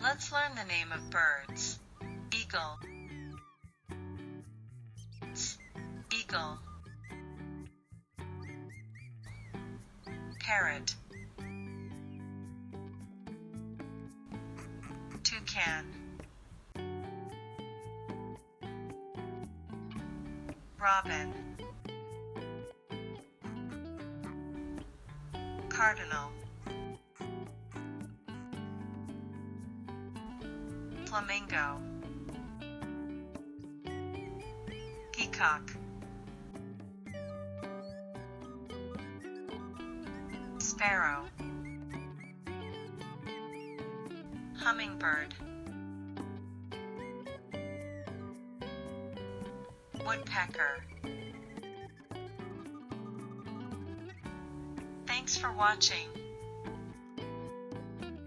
Let's learn the name of birds. Eagle. Eagle. Parrot. Toucan. Robin. Cardinal. Flamingo. Peacock. Sparrow. Hummingbird. Woodpecker. Thanks for watching.